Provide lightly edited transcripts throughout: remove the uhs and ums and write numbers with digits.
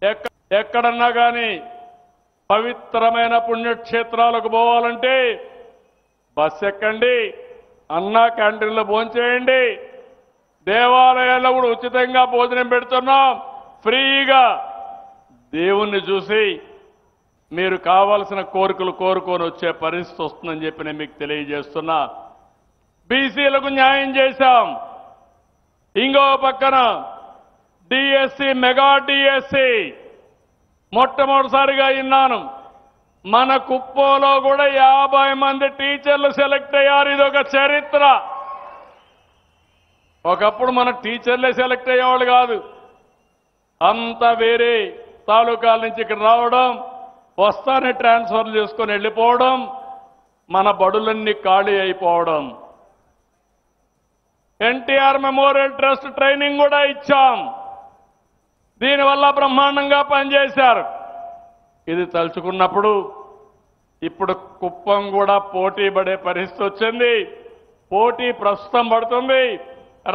ఎక్కడన్నా కానీ పవిత్రమైన పుణ్యక్షేత్రాలకు పోవాలంటే బస్ ఎక్కండి, అన్నా క్యాంటీన్లో భోంచేయండి, దేవాలయాల్లో కూడా ఉచితంగా భోజనం పెడుతున్నాం, ఫ్రీగా దేవుణ్ణి చూసి మీరు కావాల్సిన కోరికలు కోరుకొని వచ్చే పరిస్థితి వస్తుందని చెప్పి నేను మీకు తెలియజేస్తున్నా. బీసీలకు న్యాయం చేశాం. ఇంకో పక్కన డిఎస్సి, మెగా డిఎస్సి మొట్టమొదటిసారిగా విన్నాను. మన కుప్పంలో కూడా 50 మంది టీచర్లు సెలెక్ట్ అయ్యారు. ఇదొక చరిత్ర. ఒకప్పుడు మన టీచర్లే సెలెక్ట్ అయ్యేవాళ్ళు కాదు. అంతా వేరే తాలూకాల నుంచి ఇక్కడ రావడం, వస్తానే ట్రాన్స్ఫర్ చేసుకొని వెళ్ళిపోవడం, మన బడులన్నీ ఖాళీ అయిపోవడం. ఎన్టీఆర్ మెమోరియల్ ట్రస్ట్ ట్రైనింగ్ కూడా ఇచ్చాం. దీనివల్ల బ్రహ్మాండంగా పనిచేశారు. ఇది తలుచుకున్నప్పుడు ఇప్పుడు కుప్పం కూడా పోటీ పడే పరిస్థితి వచ్చింది. పోటీ ప్రస్తుతం పడుతుంది.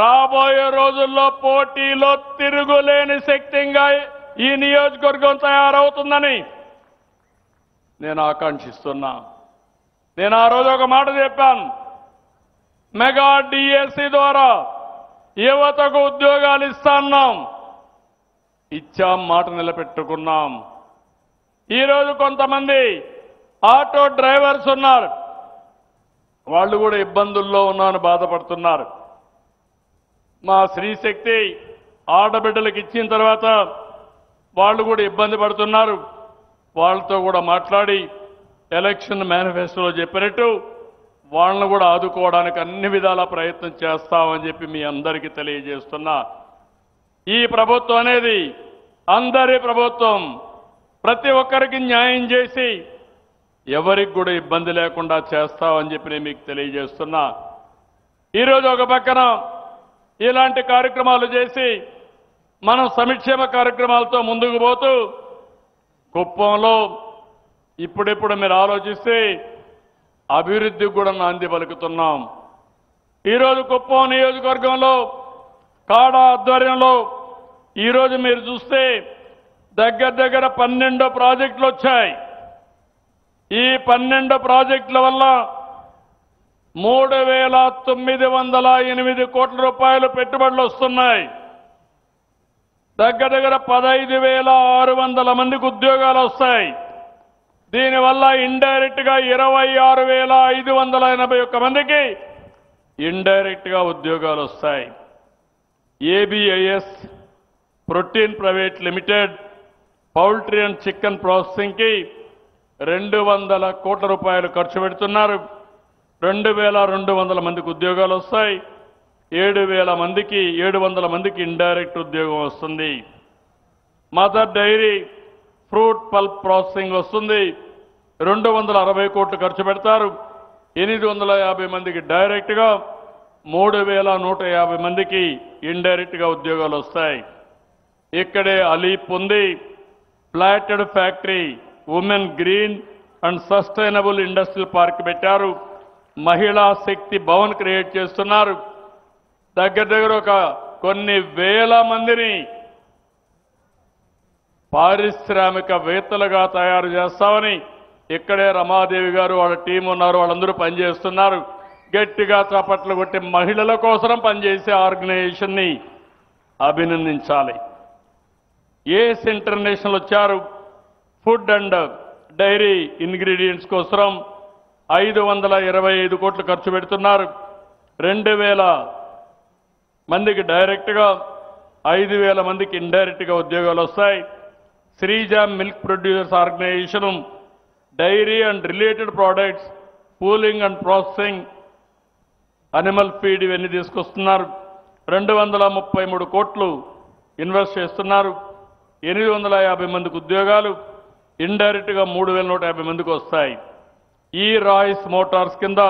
రాబోయే రోజుల్లో పోటీలో తిరుగులేని శక్తిగా ఈ నియోజకవర్గం తయారవుతుందని నేను ఆకాంక్షిస్తున్నా. నేను ఆ రోజు ఒక మాట చెప్పాను. మెగా డిఎస్సి ద్వారా యువతకు ఉద్యోగాలు ఇస్తాన్నాం. ఇచ్చాం, మాట నిలబెట్టుకున్నాం. ఈరోజు కొంతమంది ఆటో డ్రైవర్స్ ఉన్నారు. వాళ్ళు కూడా ఇబ్బందుల్లో ఉన్నారని బాధపడుతున్నారు. మా శ్రీశక్తి ఆడబిడ్డలకు ఇచ్చిన తర్వాత వాళ్ళు కూడా ఇబ్బంది పడుతున్నారు. వాళ్ళతో కూడా మాట్లాడి ఎలక్షన్ మేనిఫెస్టోలో చెప్పినట్టు వాళ్ళను కూడా ఆదుకోవడానికి అన్ని విధాల ప్రయత్నం చేస్తామని చెప్పి మీ అందరికీ తెలియజేస్తున్నా. ఈ ప్రభుత్వం అనేది అందరి ప్రభుత్వం. ప్రతి ఒక్కరికి న్యాయం చేసి ఎవరికి కూడా ఇబ్బంది లేకుండా చేస్తామని చెప్పి నేను మీకు తెలియజేస్తున్నా. ఈరోజు ఒక పక్కన ఇలాంటి కార్యక్రమాలు చేసి మనం సంక్షేమ కార్యక్రమాలతో ముందుకు పోతూ కుప్పంలో ఇప్పుడిప్పుడు మీరు ఆలోచిస్తే అభివృద్ధికి కూడా నాంది పలుకుతున్నాం. ఈరోజు కుప్పం నియోజకవర్గంలో కాడా ఆధ్వర్యంలో ఈరోజు మీరు చూస్తే దగ్గర 12 ప్రాజెక్టులు వచ్చాయి. ఈ 12 ప్రాజెక్టుల వల్ల 3,908 కోట్ల రూపాయలు పెట్టుబడులు వస్తున్నాయి. దగ్గర 15,600 మందికి ఉద్యోగాలు వస్తాయి. దీనివల్ల ఇండైరెక్ట్ గా 26,581 మందికి ఇండైరెక్ట్ గా ఉద్యోగాలు వస్తాయి. ABIS protein private limited poultry and chicken processing కి 200 కోట్ల రూపాయలు ఖర్చు పెడుతున్నారు. 2,200 మందికి ఉద్యోగాలు వస్తాయి. 700 మందికి ఇండైరెక్ట్ ఉద్యోగం వస్తుంది. Mother Dairy fruit pulp processing వస్తుంది. 260 కోట్లు ఖర్చు పెడతారు. 850 మందికి డైరెక్ట్ గా, 3,150 మందికి ఇండైరెక్ట్ గా ఉద్యోగాలు వస్తాయి. ఇక్కడే అలీప్ ఉంది. Plotted factory, women green and sustainable industrial park పెట్టారు. మహిళా శక్తి భవన్ క్రియేట్ చేస్తున్నారు. దగ్గర ఒక కొన్ని వేల మందిని పారిశ్రామికవేత్తలుగా తయారు చేస్తామని ఇక్కడే రమాదేవి గారు వాళ్ళ టీం ఉన్నారు. వాళ్ళందరూ పనిచేస్తున్నారు. గట్టిగా చప్పట్లు కొట్టి మహిళల కోసం పనిచేసే ఆర్గనైజేషన్ ని అభినందించాలి. ఏస్ ఇంటర్నేషనల్ వచ్చారు. ఫుడ్ అండ్ డైరీ ఇంగ్రీడియంట్స్ కోసం 525 కోట్లు ఖర్చు పెడుతున్నారు. 2,000 మందికి డైరెక్ట్ గా, 5,000 మందికి ఇండైరెక్ట్ గా ఉద్యోగాలు వస్తాయి. Sreeja milk producers organisation dairy and related products, cooling and processing, animal feed ఇవన్నీ తీసుకొస్తున్నారు. 233 కోట్లు ఇన్వెస్ట్ చేస్తున్నారు. 850 మందికి ఉద్యోగాలు, ఇండైరెక్ట్ గా 3,150 మందికి వస్తాయి. ఈ రాయిస్ మోటార్స్ కింద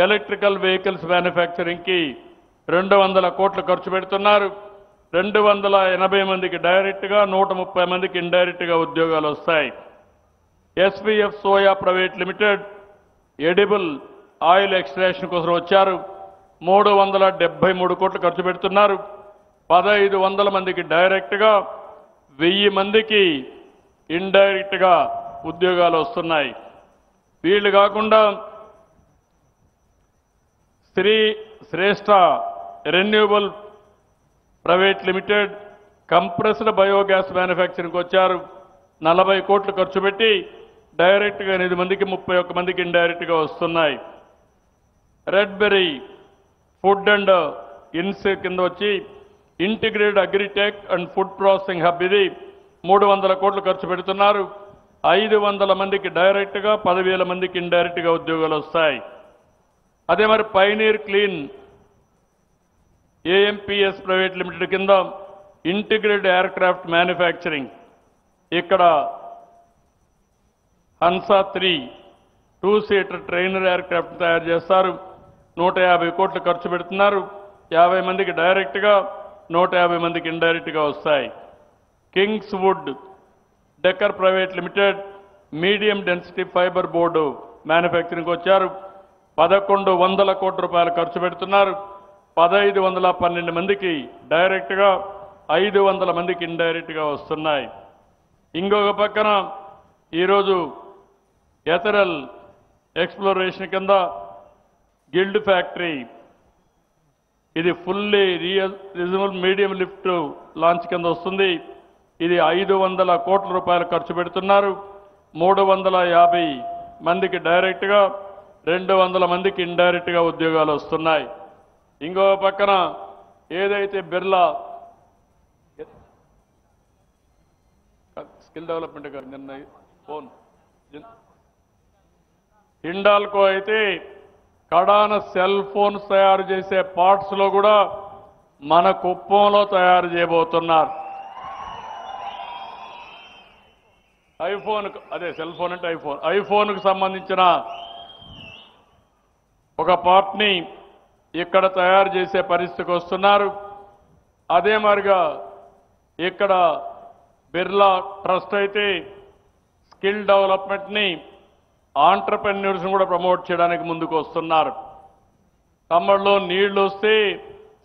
ఎలక్ట్రికల్ వెహికల్స్ మ్యానుఫ్యాక్చరింగ్ కి 200 కోట్లు ఖర్చు పెడుతున్నారు. 280 మందికి డైరెక్ట్ గా, 130 మందికి ఇండైరెక్ట్ గా ఉద్యోగాలు వస్తాయి. SPF soya private limited edible oil extraction కోసం వచ్చారు. 373 కోట్లు ఖర్చు పెడుతున్నారు. 1,500 మందికి డైరెక్ట్ గా, 1000 మందికి ఇండైరెక్ట్గా ఉద్యోగాలు వస్తున్నాయి. వీళ్ళు కాకుండా Shreshta renewable private limited compressed biogas మ్యానుఫ్యాక్చరింగ్కి వచ్చారు. 40 కోట్లు ఖర్చు పెట్టి డైరెక్ట్గా 8 మందికి 31 మందికి ఇండైరెక్ట్గా వస్తున్నాయి. రెడ్ బెర్రీ ఫుడ్ అండ్ ఇన్స్ కింద వచ్చి integrated agritech and food processing hub ఇది 300 కోట్లు ఖర్చు పెడుతున్నారు. 500 మందికి డైరెక్ట్గా 10,000 మందికి ఇండైరెక్ట్గా ఉద్యోగాలు వస్తాయి. అదే మరి పైనీర్ క్లీన్ ఏఎంపీఎస్ ప్రైవేట్ లిమిటెడ్ కింద ఇంటిగ్రేటెడ్ ఎయిర్ క్రాఫ్ట్ మ్యానుఫ్యాక్చరింగ్ ఇక్కడ హన్సా 3 2-సీటర్ ట్రైనర్ ఎయిర్ క్రాఫ్ట్ తయారు చేస్తారు. 150 కోట్లు ఖర్చు పెడుతున్నారు. 50 మందికి డైరెక్ట్గా 150 మందికి ఇండైరెక్ట్గా వస్తాయి. Kingswood Decker private limited medium density fibre board మ్యానుఫ్యాక్చరింగ్కి వచ్చారు. 1100 కోట్ల రూపాయలు ఖర్చు పెడుతున్నారు. 1512 మందికి డైరెక్ట్గా 500 మందికి ఇండైరెక్ట్గా వస్తున్నాయి. ఇంకొక పక్కన ఈరోజు ఎథరల్ ఎక్స్ప్లోరేషన్ కింద గిల్డ్ ఫ్యాక్టరీ ఇది fully reusable medium lift launch కింద వస్తుంది. ఇది 500 కోట్ల రూపాయలు ఖర్చు పెడుతున్నారు. 350 మందికి డైరెక్ట్గా 200 మందికి ఇండైరెక్ట్గా ఉద్యోగాలు వస్తున్నాయి. ఇంకో పక్కన ఏదైతే బిర్లా స్కిల్ డెవలప్మెంట్ నిన్న ఫోన్ హిండాల్కో అయితే కడాన సెల్ ఫోన్స్ తయారు చేసే పార్ట్స్ లో కూడా మన కుప్పంలో తయారు చేయబోతున్నారు. ఐఫోన్ అదే సెల్ ఫోన్ అంటే ఐఫోన్కు సంబంధించిన ఒక పార్ట్ని ఇక్కడ తయారు చేసే పరిస్థితికి వస్తున్నారు. అదే మరిగా ఇక్కడ బిర్లా ట్రస్ట్ అయితే స్కిల్ డెవలప్మెంట్ని ఆంటర్ప్రెన్యూర్స్ని కూడా ప్రమోట్ చేయడానికి ముందుకు వస్తున్నారు. తమ్మడిలో నీళ్లు వస్తే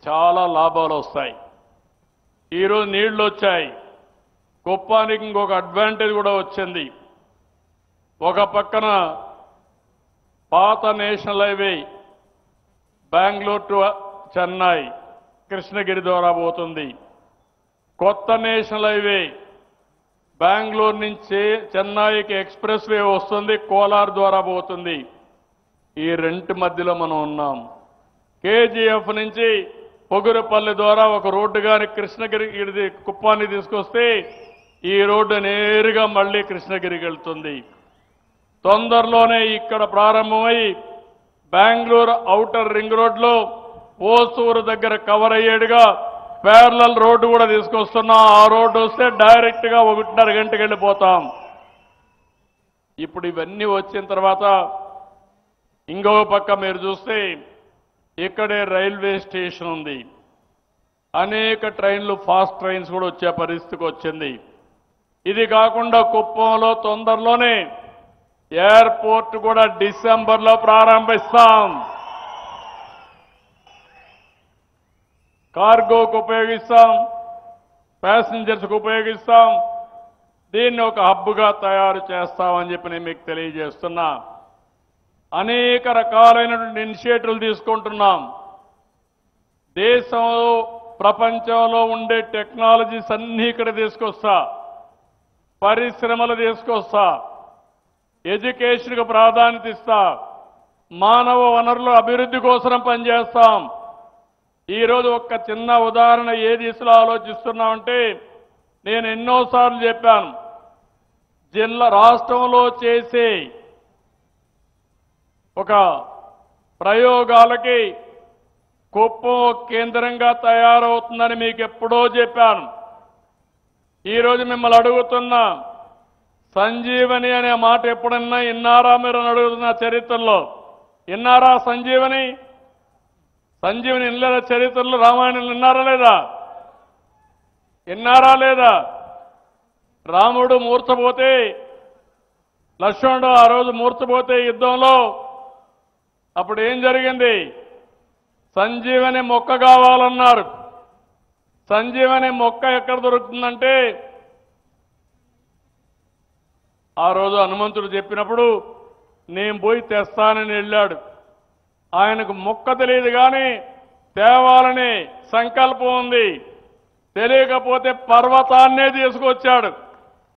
చాలా లాభాలు వస్తాయి. ఈరోజు నీళ్లు వచ్చాయి. కుప్పానికి ఇంకొక అడ్వాంటేజ్ కూడా వచ్చింది. ఒక పక్కన పాత national highway Bengaluru to Chennai Krishnagiri ద్వారా పోతుంది. కొత్త నేషనల్ హైవే బెంగళూరు నుంచి చెన్నైకి ఎక్స్ప్రెస్ వే వస్తుంది, కోలార్ ద్వారా పోతుంది. ఈ రెంటి మధ్యలో మనం ఉన్నాం. కేజీఎఫ్ నుంచి పొగురుపల్లి ద్వారా ఒక రోడ్డు కానీ కృష్ణగిరి కుప్పాన్ని తీసుకొస్తే ఈ రోడ్డు నేరుగా మళ్ళీ కృష్ణగిరికి వెళ్తుంది. తొందరలోనే ఇక్కడ ప్రారంభమై బెంగళూరు ఔటర్ రింగ్ రోడ్లో ఓసూరు దగ్గర కవర్ అయ్యేడుగా ప్యారలల్ రోడ్డు కూడా తీసుకొస్తున్నాం. ఆ రోడ్డు వస్తే డైరెక్ట్ గా 1.5 గంటకి వెళ్ళిపోతాం. ఇప్పుడు ఇవన్నీ వచ్చిన తర్వాత ఇంకో పక్క మీరు చూస్తే ఇక్కడే రైల్వే స్టేషన్ ఉంది. అనేక ట్రైన్లు ఫాస్ట్ ట్రైన్స్ కూడా వచ్చే పరిస్థితికి వచ్చింది. ఇది కాకుండా కుప్పంలో తొందరలోనే ఎయిర్పోర్ట్ కూడా డిసెంబర్లో ప్రారంభిస్తాం. కార్గోకు ఉపయోగిస్తాం, ప్యాసింజర్స్కు ఉపయోగిస్తాం. దీన్ని ఒక హబ్గా తయారు చేస్తామని చెప్పి నేను మీకు తెలియజేస్తున్నా. అనేక రకాలైనటువంటి ఇనిషియేటివ్లు తీసుకుంటున్నాం. దేశంలో ప్రపంచంలో ఉండే టెక్నాలజీస్ అన్నీ ఇక్కడ తీసుకొస్తా, పరిశ్రమలు తీసుకొస్తా, ఎడ్యుకేషన్కు ప్రాధాన్యత ఇస్తా, మానవ వనరుల అభివృద్ధి కోసం పనిచేస్తాం. ఈరోజు ఒక్క చిన్న ఉదాహరణ ఏ దిశలో ఆలోచిస్తున్నామంటే నేను ఎన్నోసార్లు చెప్పాను, రాష్ట్రంలో చేసే ఒక ప్రయోగాలకి కుప్పం కేంద్రంగా తయారవుతుందని మీకు ఎప్పుడో చెప్పాను. ఈరోజు మిమ్మల్ని అడుగుతున్నా, సంజీవని అనే మాట ఎప్పుడన్నా విన్నారా మీరు అని అడుగుతున్న చరిత్రలో విన్నారా? సంజీవని వినలేదా? చరిత్రలో రామాయణం విన్నారా లేదా? విన్నారా లేదా? రాముడు మూర్ఛపోతే, లక్ష్మణుడు ఆ రోజు మూర్ఛపోతే యుద్ధంలో అప్పుడు ఏం జరిగింది? సంజీవని మొక్క కావాలన్నారు. సంజీవని మొక్క ఎక్కడ దొరుకుతుందంటే ఆ రోజు హనుమంతుడు చెప్పినప్పుడు నేను పోయి తెస్తానని వెళ్ళాడు. ఆయనకు మొక్క తెలియదు కానీ తేవాలని సంకల్పం ఉంది. తెలియకపోతే పర్వతాన్నే తీసుకొచ్చాడు.